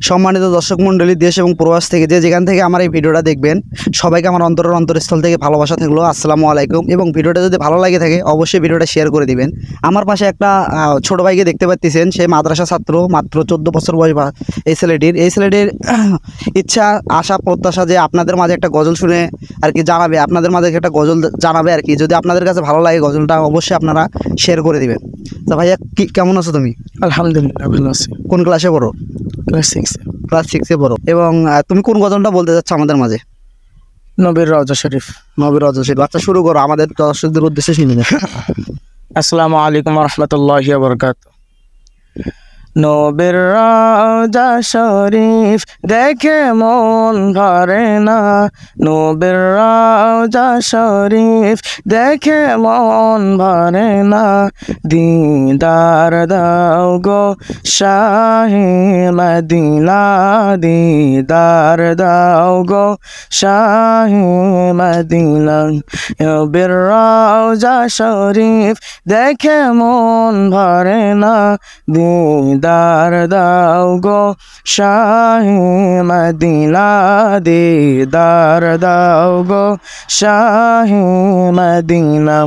সম্মানিত দর্শক মণ্ডলী, দেশ এবং প্রবাস থেকে যেখান থেকে আমার এই ভিডিওটা দেখবেন, সবাইকে আমার অন্তরস্থল থেকে ভালোবাসা থাকলো। আসসালামু আলাইকুম। এবং ভিডিওটা যদি ভালো লাগে থাকে অবশ্যই ভিডিওটা শেয়ার করে দিবেন। আমার পাশে একটা ছোট ভাইকে দেখতে পাচ্ছেন, সে মাদ্রাসা ছাত্র, মাত্র 14 বছর বয়স। এই ছেলেটির ইচ্ছা, আশা, প্রত্যাশা যে আপনাদের মাঝে একটা গজল শুনে আর কি জানাবে, আপনাদের মাঝে একটা গজল জানাবে আর কি। যদি আপনাদের কাছে ভালো লাগে গজলটা অবশ্যই আপনারা শেয়ার করে দিবেন। তা ভাইয়া কেমন আছো তুমি? আলহামদুলিল্লাহ ভালো আছি। কোন ক্লাসে পড়ো? ক্লাস 6 পড়ো। এবং তুমি কোন গজলটা বলতে চাচ্ছ আমাদের মাঝে? নবীর রওজা শরীফ। নবীর রওজা শরীফ। আচ্ছা, শুরু করো, আমাদের দর্শকদের উদ্দেশ্যে শুনে যাও। আসসালামু আলাইকুম ওয়া রাহমাতুল্লাহি ওয়া বারাকাতুহু। নবীর রওজা শরীফ দেখে মন ভরে না, নবীর রওজা শরীফ দেখে মন ভরে না। দিদার দাও গো শাহে মদিনা, দিদার দাও গো শাহে মদিনা। নবীর রওজা শরীফ দেখে মন ভরে না, দিদার দাও গো শাহে মদিনা, দিদার দাও গো শাহে মদিনা।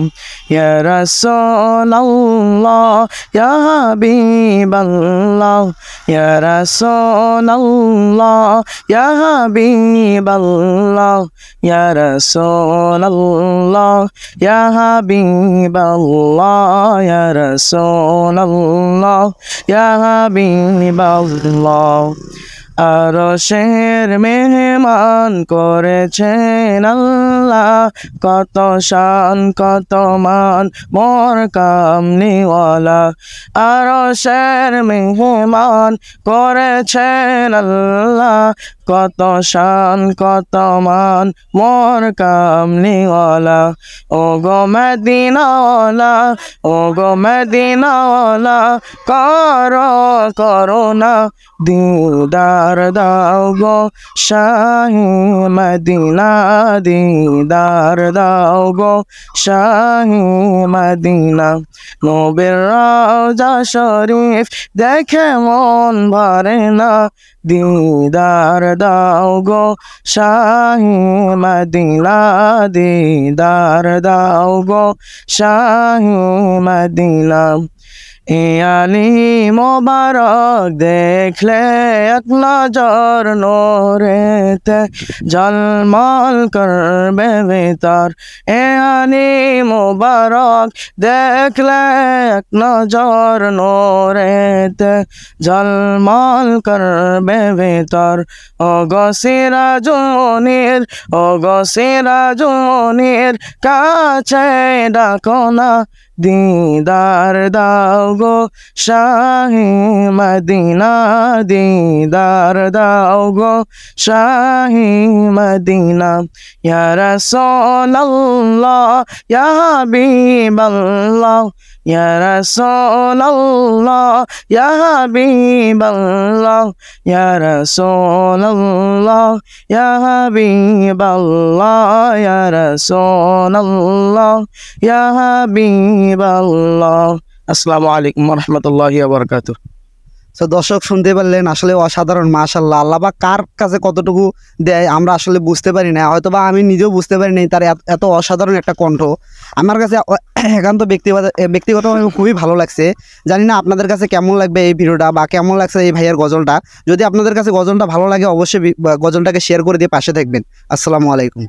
ইয়া রাসূলুল্লাহ ইয়া হাবিবাল্লাহ, ইয়া রাসূলুল্লাহ ইয়া হাবিবাল্লাহ, ইয়া রাসূলুল্লাহ ইয়া হাবিবাল্লাহ, ইয়া রাসূলুল্লাহ ইয়া হাবিবাল্লাহ। আরশের মেহমান করেছেন আল্লাহ, কত শান কত মান মোর কামলিওয়ালা। আরশের মেহমান করেছেন আল্লাহ, কত শান কত মান মোর কামলিওয়ালা। ও গো মদিনাওয়ালা, ও গো মদিনাওয়ালা, করো করুণা, দিদার দাও গো শাহে মদিনা, দিদার দাও গো শাহে মদিনা। নবীর রওজা শরীফ দেখে মন ভরে না, দিদার দাও গো শাহে মদিনা, দিদার দাও গো শাহে মদিনা। এ আলী মোবারক দেখলে এক নজর নূরেতে ঝলমল করবে ভিতর। এ আলী মোবারক দেখলে এক নজর নূরেতে ঝলমল করবে ভিতর। ও গো সিরাজ মুনির, ও গো সিরাজ মুনির, কাছে ডাকো না, দিদার দাও গো শাহে মদিনা, দিদার দাও গো শাহে মদিনা। ইয়া রাসূলুল্লাহ ইয়া হাবিবাল্লাহ, ইয়া রাসূলুল্লাহ ইয়া হাবিবাল্লাহ, ইয়া রাসূলুল্লাহ ইয়া হাবিবাল্লাহ, ইয়া রাসূলুল্লাহ ইয়া হাবিবাল্লাহ। আসসালামু আলাইকুম ওয়া রাহমাতুল্লাহি ওয়া বারাকাতুহু। তো দর্শক শুনতে পারলেন, আসলে অসাধারণ। মাশাআল্লাহ, আল্লাহ বা কার কাছে কতটুকু দেয় আমরা আসলে বুঝতে পারি না, হয়তো বা আমি নিজেও বুঝতে পারি না তার এত অসাধারণ একটা কণ্ঠ। আমার কাছে একান্ত ব্যক্তিগতভাবে খুবই ভালো লাগছে। জানি না আপনাদের কাছে কেমন লাগবে এই ভিডিওটা, বা কেমন লাগছে এই ভাইয়ের গজলটা। যদি আপনাদের কাছে গজলটা ভালো লাগে অবশ্যই গজলটাকে শেয়ার করে দিয়ে পাশে থাকবেন। আসসালামু আলাইকুম।